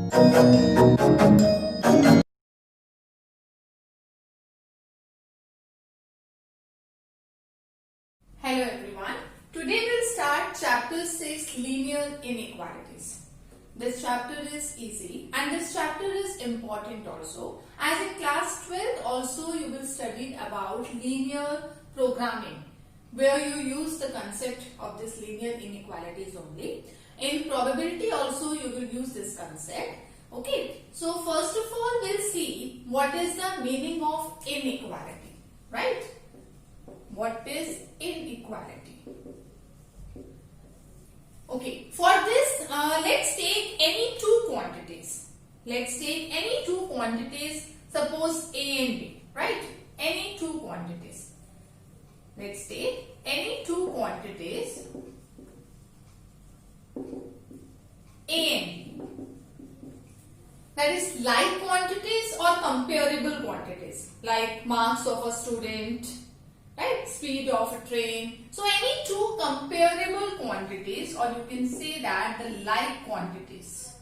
Hello everyone. Today we'll start chapter 6, linear inequalities. This chapter is easy and this chapter is important also, as in class 12 also you will study about linear programming, where you use the concept of this linear inequalities only. In probability also you will use this concept. Okay, so first of all we'll see what is the meaning of inequality, right? What is inequality? Okay, for this let's take any two quantities. Let's take any two quantities, suppose A and B, right? Any two quantities. Let's take any two quantities A and B. That is like quantities or comparable quantities, like marks of a student, right, speed of a train. So any two comparable quantities, or you can say that the like quantities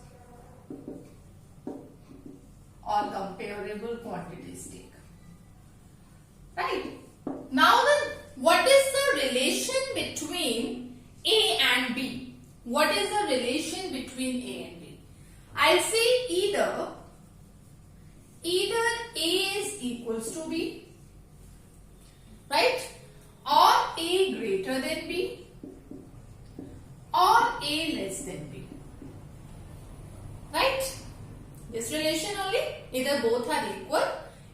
or comparable quantities take. Right. Now then, what is the relation between A and B? What is the relation between A and B? I'll say either A is equals to B, right, or A greater than B, or A less than B, right? This relation only, either both are equal,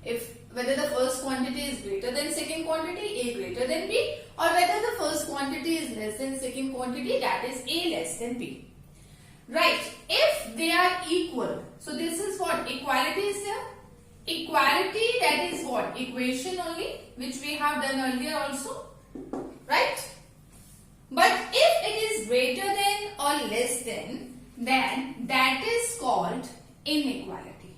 if whether the first quantity is greater than second quantity, A greater than B, or whether the first quantity is less than second quantity, that is A less than B. Right, if they are equal, so this is what equality is there. Equality, that is what? Equation only, which we have done earlier also, right? But if it is greater than or less than, then that is called inequality,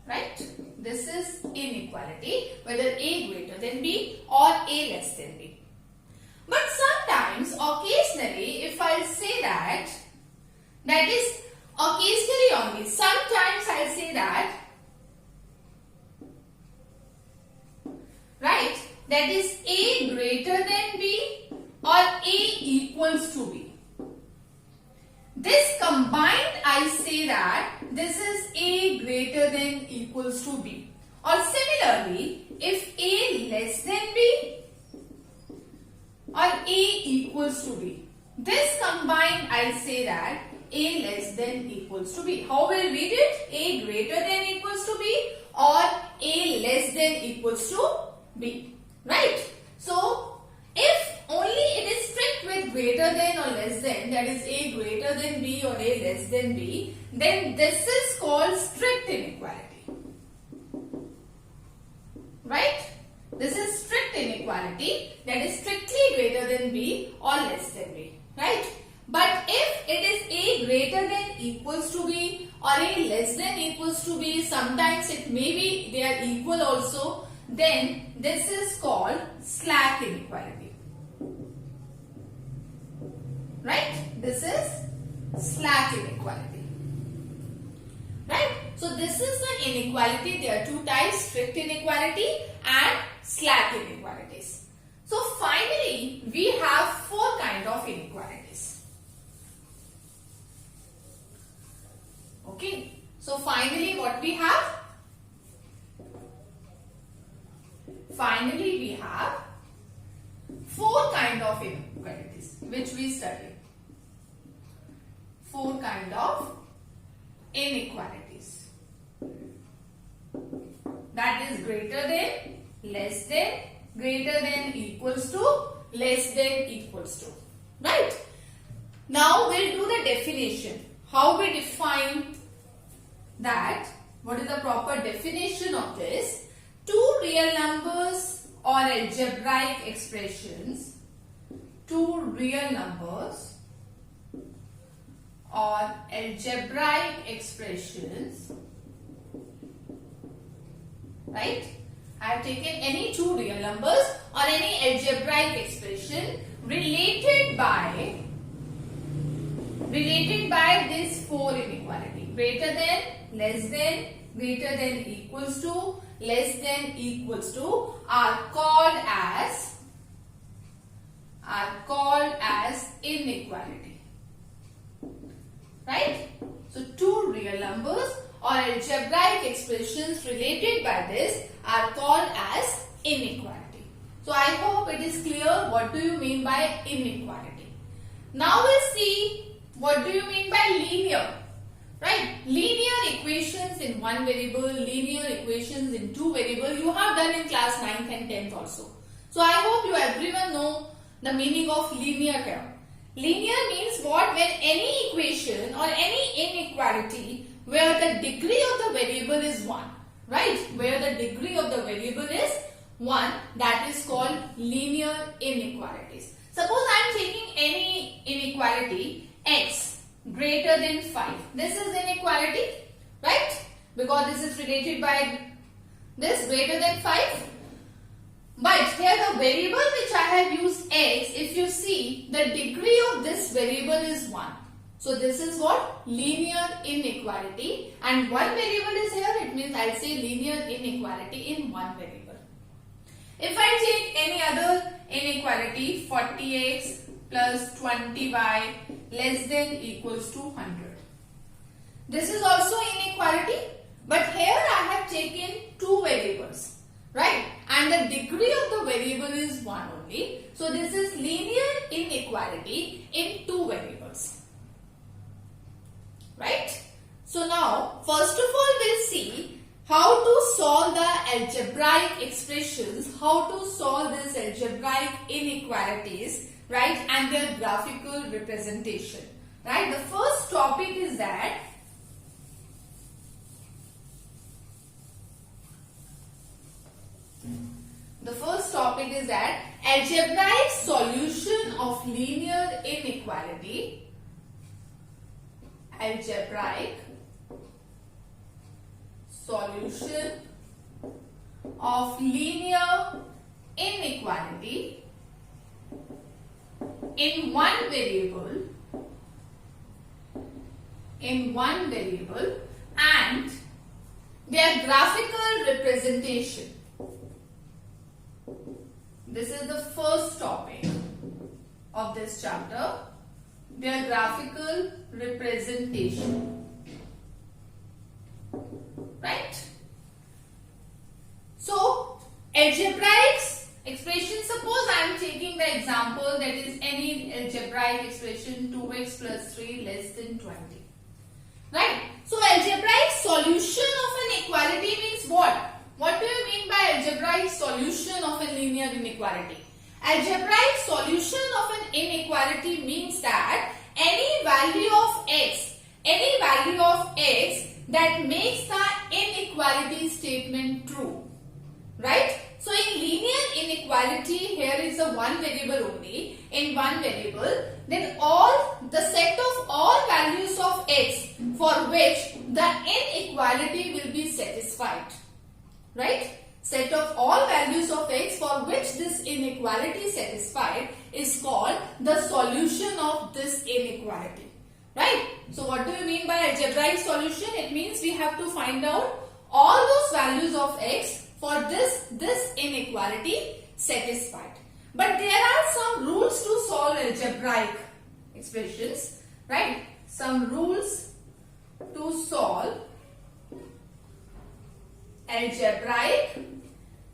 right? This is inequality, whether A greater than B or A less than B. But sometimes, occasionally, if I say that is occasionally only, sometimes I'll say that, right, that is A greater than B or A equals to B. This combined, I say that this is A greater than equals to B. Or similarly, if A less than B or A equals to B. This combined, I say that A less than equals to B. How will we read it? A greater than equals to B or A less than equals to B. Right? So, if only it is strict with greater than or less than, that is A greater than B or A less than B, then this is called strict inequality. Right? This is strict inequality, that is strictly greater than B or less than B, right? But if it is A greater than equals to B or A less than equals to B, sometimes it may be they are equal also, then this is called slack inequality, right? This is slack inequality, right? So this is the inequality. There are two types, strict inequality and slack inequalities. So finally, we have four kinds of inequalities. Okay. So finally, what we have? Finally, we have four kinds of inequalities which we studied. Four kinds of inequalities. That is greater than, less than, greater than equals to, less than equals to. Right? Now we'll do the definition. How we define that? What is the proper definition of this? Two real numbers or algebraic expressions. Two real numbers or algebraic expressions, right? I have taken any two real numbers or any algebraic expression related by related by this 4 inequality. Greater than, less than, greater than equals to, less than equals to are called as inequality. Right? So two real numbers or algebraic expressions related by this are called as inequality. So I hope it is clear what do you mean by inequality. Now we'll see what do you mean by linear. Right? Linear equations in one variable, linear equations in two variables. You have done in class 9th and 10th also. So I hope you everyone know the meaning of linear term. Linear means what? When any equation or any inequality where the degree of the variable is 1. Right? Where the degree of the variable is 1, that is called linear inequalities. Suppose I am taking any inequality x greater than 5. This is inequality, right? Because this is related by this greater than 5. But here the variable which I have used x, if you see, the degree of this variable is 1. So this is what? Linear inequality. And one variable is here, it means I'll say linear inequality in one variable. If I take any other inequality, 40x plus 20y less than equals to 100. This is also inequality, but here I have taken two variables, right? And the degree of the variable is 1 only. So this is linear inequality in two variables, right? So now, first of all, we'll see how to solve the algebraic expressions, how to solve these algebraic inequalities, right, and their graphical representation. Right, the first topic is that algebraic solution of linear inequality. Algebraic solution of linear inequality in one variable and their graphical representation. This is the first topic of this chapter, their graphical representation. Right? So, algebraic expression, suppose I am taking the example that is any algebraic expression 2x plus 3 less than 20. Right? So, algebraic solution of an equality means what? What do you mean by algebraic solution of a linear inequality? Algebraic solution of an inequality means that any value of x that makes the inequality statement true. Right? So in linear inequality, here is a one variable only. In one variable, then the set of all values of x for which the inequality will be satisfied. Right? Set of all values of x for which this inequality is satisfied is called the solution of this inequality. Right? So what do you mean by algebraic solution? It means we have to find out all those values of x for this inequality satisfied. But there are some rules to solve algebraic expressions. Right? Some rules to solve algebraic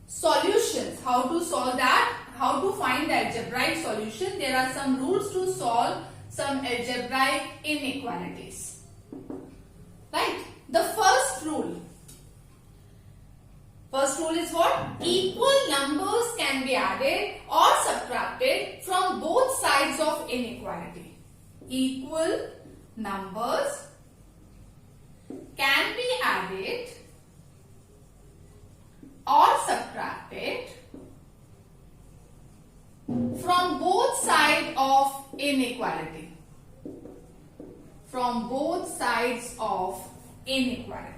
solutions. How to solve that? How to find the algebraic solution? There are some rules to solve some algebraic inequalities. Right? The first rule is what? Equal numbers can be added or subtracted from both sides of inequality. Equal numbers can be added or subtracted from both sides of inequality. From both sides of inequality.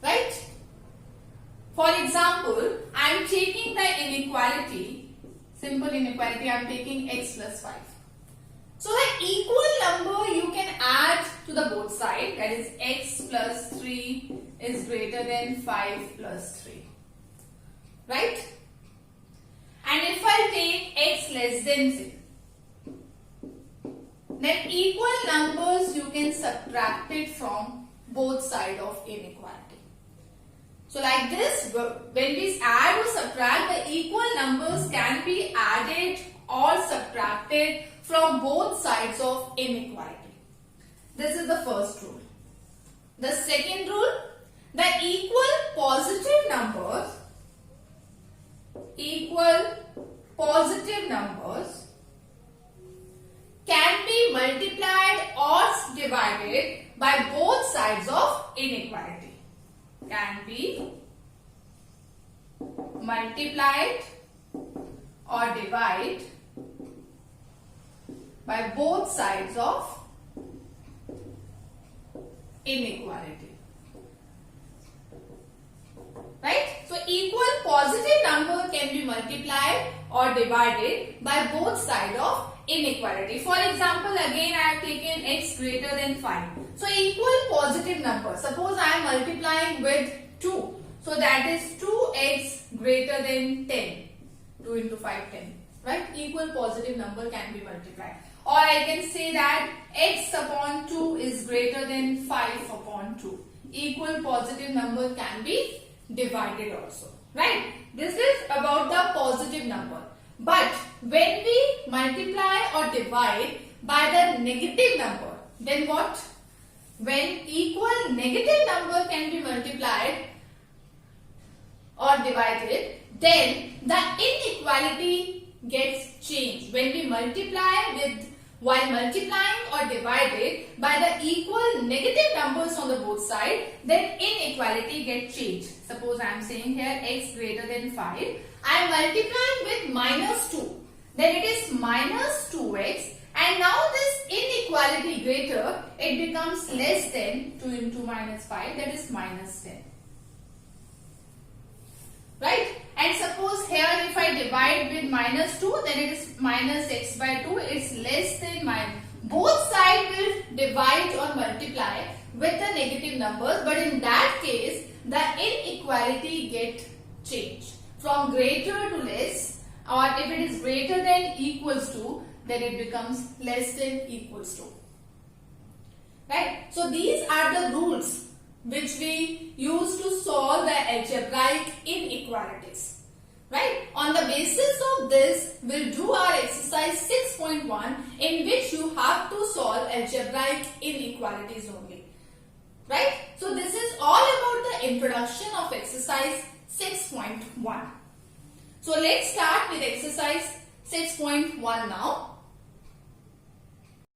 Right? For example, I am taking the inequality Simple inequality, I am taking x plus 5. So the equal number you can add to the both sides, that is x plus 3 is greater than 5 plus 3. Right? And if I take x less than 0, then equal numbers you can subtract it from both sides of inequality. So like this, when we add or subtract, the equal numbers can be added or subtracted from both sides of inequality. This is the first rule. The second rule, the equal positive numbers can be multiplied or divided by both sides of inequality. Can be multiplied or divided by both sides of inequality. Right? So equal positive number can be multiplied or divided by both sides of inequality. For example, again I have taken x greater than 5. So equal positive number. Suppose I am multiplying with 2. So that is 2x greater than 10. 2 into 5, 10. Right? Equal positive number can be multiplied. Or I can say that x upon 2 is greater than 5 upon 2. Equal positive number can be divided also. Right? This is about the positive number. But when we multiply or divide by the negative number, then what? When equal negative number can be multiplied or divided, then the inequality gets changed. When we multiply with, while multiplying or divided by the equal negative numbers on the both sides, then inequality gets changed. Suppose I am saying here x greater than 5. I am multiplying with minus 2. Then it is minus 2x. And now this inequality greater, it becomes less than 2 into minus 5, that is minus 10. Right? And suppose here if I divide with minus 2, then it is minus x by 2, it's less than minus. Both sides will divide or multiply with the negative numbers, but in that case, the inequality get changed from greater to less, or if it is greater than equals to, then it becomes less than equals to. Right? So these are the rules which we use to solve the algebraic inequalities. Right? On the basis of this, we'll do our exercise 6.1 in which you have to solve algebraic inequalities only. Right? So this is all about the introduction of exercise 6.1. So let's start with exercise 6.1 now.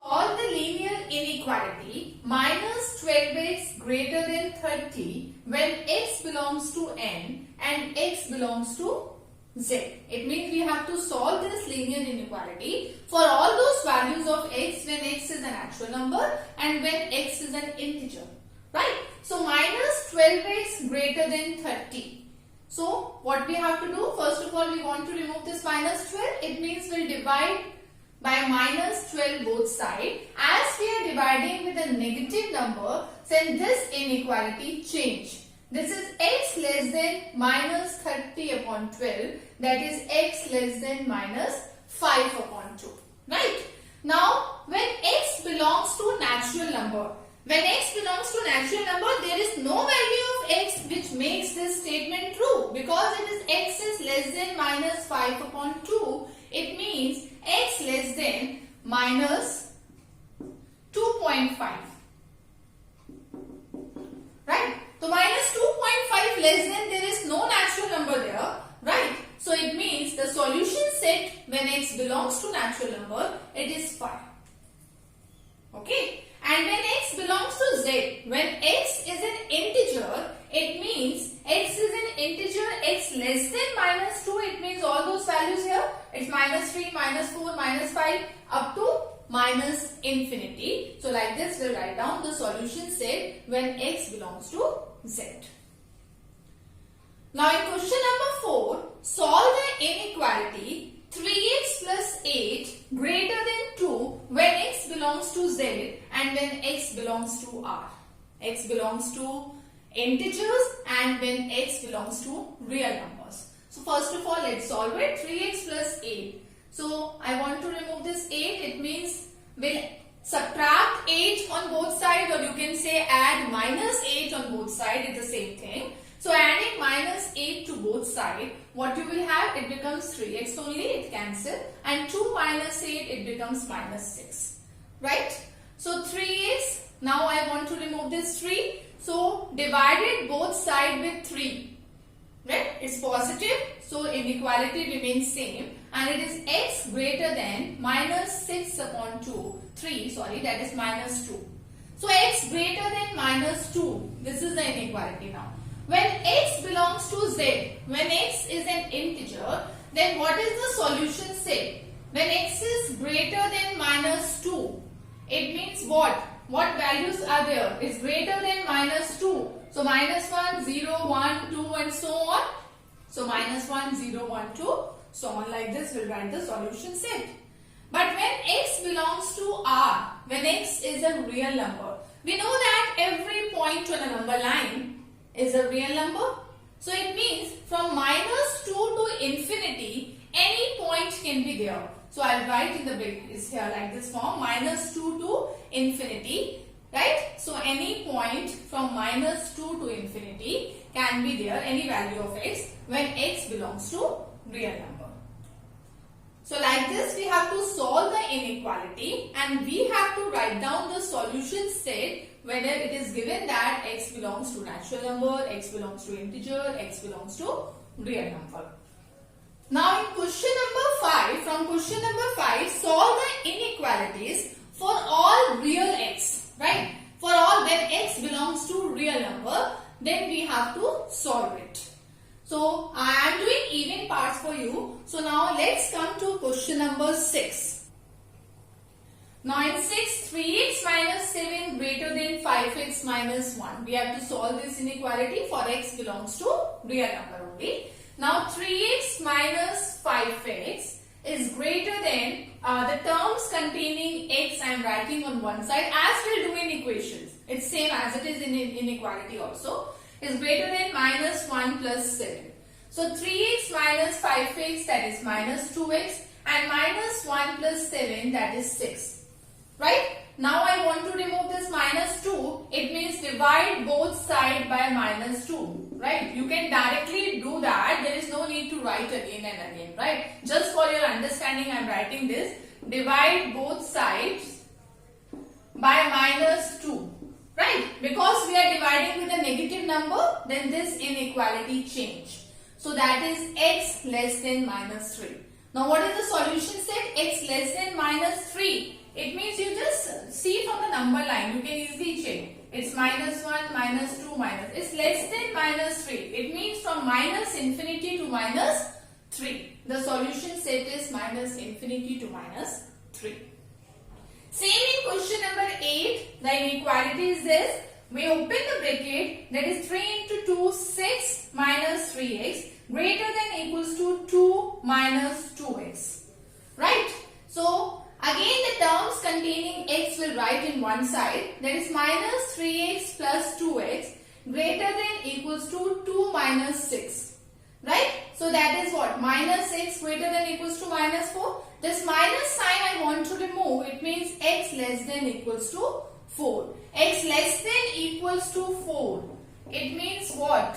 Solve the linear inequality minus 12x greater than 30 when x belongs to n and x belongs to z. It means we have to solve this linear inequality for all those values of x when x is a natural number and when x is an integer. Right? So minus 12x greater than 30. So what we have to do? First of all, we want to remove this minus 12. It means we'll divide by minus 12 both sides. As we are dividing with a negative number, then this inequality change. This is x less than minus 30 upon 12. That is x less than minus 5 upon 2. Right? Now, when x belongs to natural number, when x belongs to natural number, there is no value of x which makes this statement true. Because it is x is less than minus 5 upon 2, it means x less than minus 2.5. Right? So minus 2.5 less than, there is no natural number there. Right? So it means the solution set when x belongs to natural number, it is 5. Okay? And when x belongs to z, when x is an integer, it means x is an integer, x less than minus 2, it means all those values here, it's minus 3, minus 4, minus 5 up to minus infinity. So like this we'll write down the solution set when x belongs to z. Now in question number 4, solve the inequality 3x plus 8 greater than 2 when x belongs to z and when x belongs to r. X belongs to integers and when x belongs to real numbers. So first of all, let's solve it. 3x plus 8. So I want to remove this 8. It means we'll subtract 8 on both sides, or you can say add minus 8 on both sides. It's the same thing. So adding minus 8 to both sides, what you will have, it becomes 3x only, it cancels, and 2 minus 8, it becomes minus 6. Right? So 3x, now I want to remove this 3. So divided both sides with 3. Right? It's positive, so inequality remains same, and it is x greater than minus 6 upon 3, that is minus 2. So x greater than minus 2, this is the inequality now. When x belongs to z, when x is an integer, then what is the solution say? When x is greater than minus 2, it means what? What values are there? It's greater than minus 2. So minus 1, 0, 1, 2 and so on. So minus 1, 0, 1, 2. So on like this we'll write the solution set. But when x belongs to r, when x is a real number, we know that every point on a number line is a real number. So it means from minus 2 to infinity, any point can be there. So I'll write in the brackets here like this form, minus 2 to infinity, right? So any point from minus 2 to infinity can be there, any value of x, when x belongs to real number. So like this we have to solve the inequality and we have to write down the solution set whether it is given that x belongs to natural number, x belongs to integer, x belongs to real number. Now in question number 5, from question number 5, solve the inequalities for all real x, right? For all when x belongs to real number, then we have to solve it. So I am doing even parts for you. So now let's come to question number 6. Now in 6, 3x minus 7 greater than 5x minus 1. We have to solve this inequality for x belongs to real number only. Now 3x minus 5x is greater than the terms containing x I am writing on one side as we'll do in equations. It's same as it is in inequality also. Is greater than minus 1 plus 7. So 3x minus 5x, that is minus 2x, and minus 1 plus 7, that is 6. Right? Now I want to remove this minus 2. It means divide both sides by minus 2. Right? You can directly do that. There is no need to write again and again. Right? Just for your understanding I am writing this. Divide both sides by minus 2. Right? Because we are dividing with a negative number, then this inequality change. So that is x less than minus 3. Now what is the solution set? X less than minus 3. It means you just see from the number line. You can easily check. It's minus 1, minus 2, minus. It's less than minus 3. It means from minus infinity to minus 3. The solution set is minus infinity to minus 3. Same in question number 8, the inequality is this. We open the bracket, that is 3 into 2, 6 minus 3x greater than equals to 2 minus 2x. Right? So again the terms containing x will write in one side, that is minus 3x plus 2x greater than equals to 2 minus 6. Right? So that is what? Minus 6 greater than equals to minus 4. This minus sign I want to remove. It means x less than equals to 4. X less than equals to 4. It means what?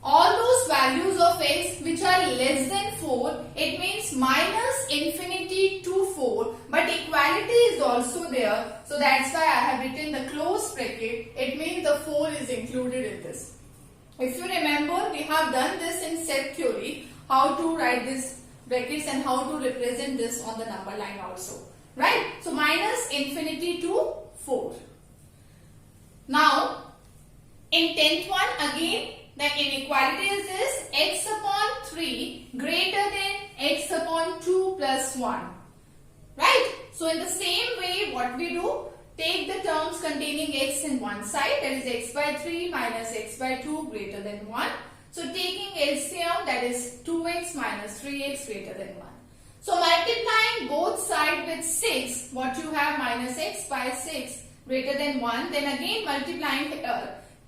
All those values of x which are less than 4, it means minus infinity to 4. But equality is also there. So that's why I have written the close bracket. It means the 4 is included in this. If you remember, we have done this in set theory. How to write this brackets and how to represent this on the number line also. Right? So minus infinity to 4. Now, in 10th one again, the inequality is this: x upon 3 greater than x upon 2 plus 1. Right? So in the same way, what we do? Take the terms containing x in one side, that is x by 3 minus x by 2 greater than 1. So taking LCM, that is 2x minus 3x greater than 1. So multiplying both sides with 6, what you have minus x by 6 greater than 1. Then again multiplying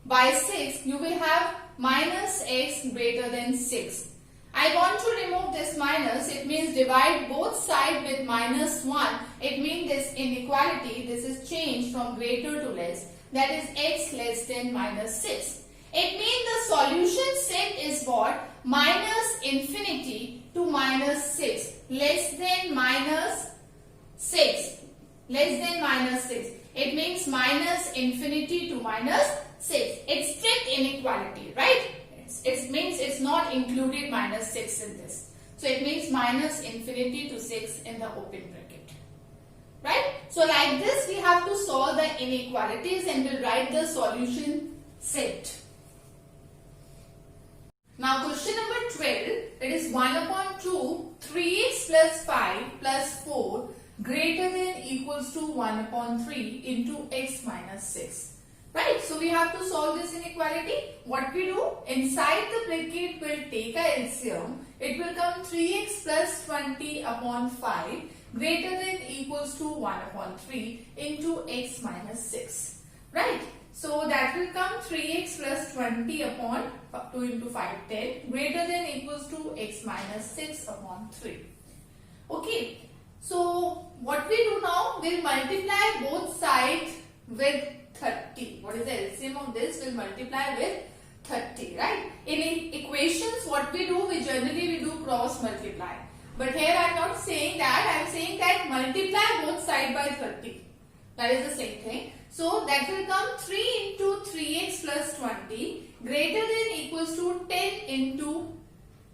by 6, you will have minus x greater than 6. I want to remove this minus. It means divide both sides with minus 1. It means this inequality, this is changed from greater to less. That is x less than minus 6. It means the solution set is what? Minus infinity to minus 6. Less than minus 6. Less than minus 6. It means minus infinity to minus 6. It's strict inequality, right? It means it's not included minus 6 in this. So it means minus infinity to 6 in the open bracket. Right? So like this we have to solve the inequalities and we'll write the solution set. Now question number 12, it is 1 upon 2, 3x plus 5 plus 4 greater than equals to 1 upon 3 into x minus 6. Right, so we have to solve this inequality. What we do, inside the bracket we'll take a LCM. It will come 3x plus 20 upon 5 greater than equals to 1 upon 3 into x minus 6. Right, so that will come 3x plus 20 upon 2 into 5, 10 greater than equals to x minus 6 upon 3. Okay, so what we do now, we'll multiply both sides with 30. What is the LCM of this? We'll multiply with 30, right? In equations, what we do, we generally do cross multiply. But here I am not saying that. I am saying that multiply both sides by 30. That is the same thing. So that will come 3 into 3x plus 20 greater than equals to 10 into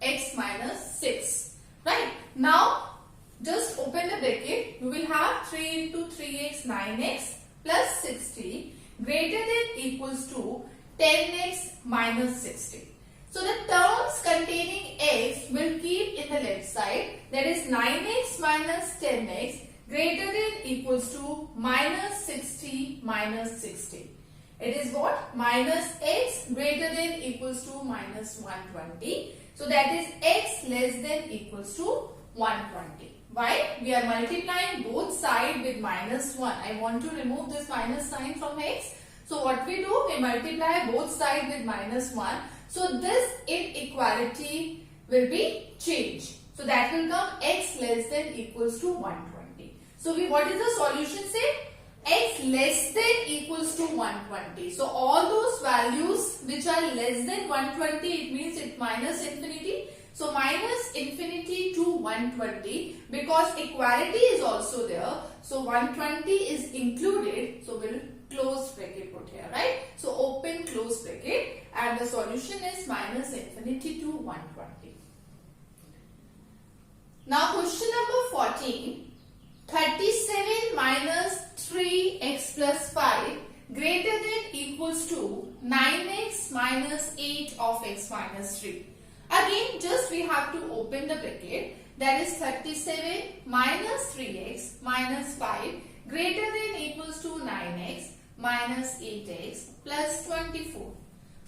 x minus 6. Right? Now, just open the bracket. You will have 3 into 3x 9x plus 60 greater than equals to 10x minus 60. So the terms containing x will keep in the left side. That is 9x minus 10x greater than equals to minus 60 minus 60. It is what? Minus x greater than equals to minus 120. So that is x less than equals to 120. Why? We are multiplying both sides with minus 1. I want to remove this minus sign from x. So what we do? We multiply both sides with minus 1. So this inequality will be changed. So that will come x less than equals to 120. So what is the solution say? X less than equals to 120. So all those values which are less than 120, it means it minus infinity. So minus infinity to 120, because equality is also there. So 120 is included. So we'll close bracket put here, right? So open close bracket and the solution is minus infinity to 120. Now question number 14. 37 minus 3x plus 5 greater than equals to 9x minus 8 of x minus 3. Again, just we have to open the bracket. That is 37 minus 3x minus 5 greater than equals to 9x minus 8x plus 24.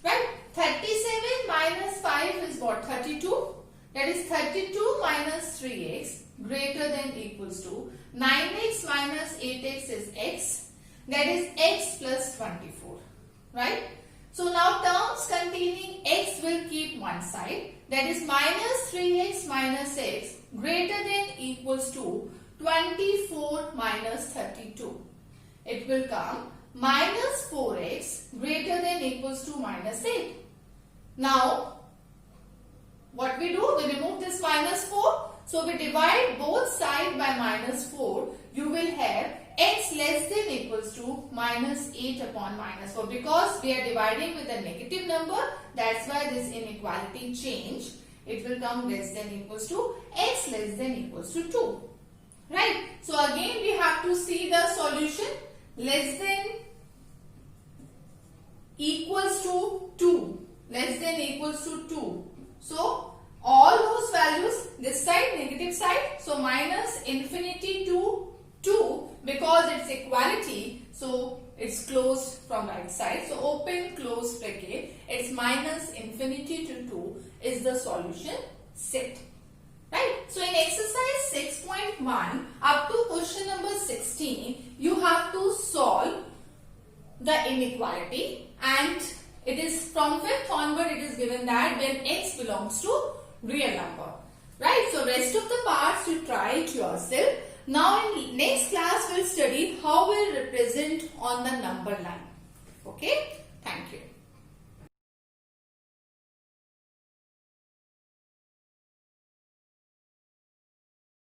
Right? 37 minus 5 is what? 32. That is 32 minus 3x greater than equals to 9x minus 8x is x. That is x plus 24. Right? So now terms containing x will keep one side. That is minus 3x minus x greater than equals to 24 minus 32. It will come minus 4x greater than equals to minus 8. Now, what we do? We remove this minus 4. So we divide both sides by minus 4. You will have x less than equals to minus 8 upon minus 4. Because we are dividing with a negative number, that's why this inequality changed. It will come less than equals to x less than equals to 2. Right? So again we have to see the solution. Less than equals to 2. Less than equals to 2. So all those values, this side, negative side. So minus infinity to 2, because it's equality. So it's closed from right side. So open close bracket. It's minus infinity to 2 is the solution set. Right? So in exercise 6.1 up to question number 16, you have to solve the inequality, and it is from 5th onward it is given that when x belongs to real number. Right? So rest of the parts you try it yourself. Now in next class we'll study how we'll represent on the number line. Okay? Thank you.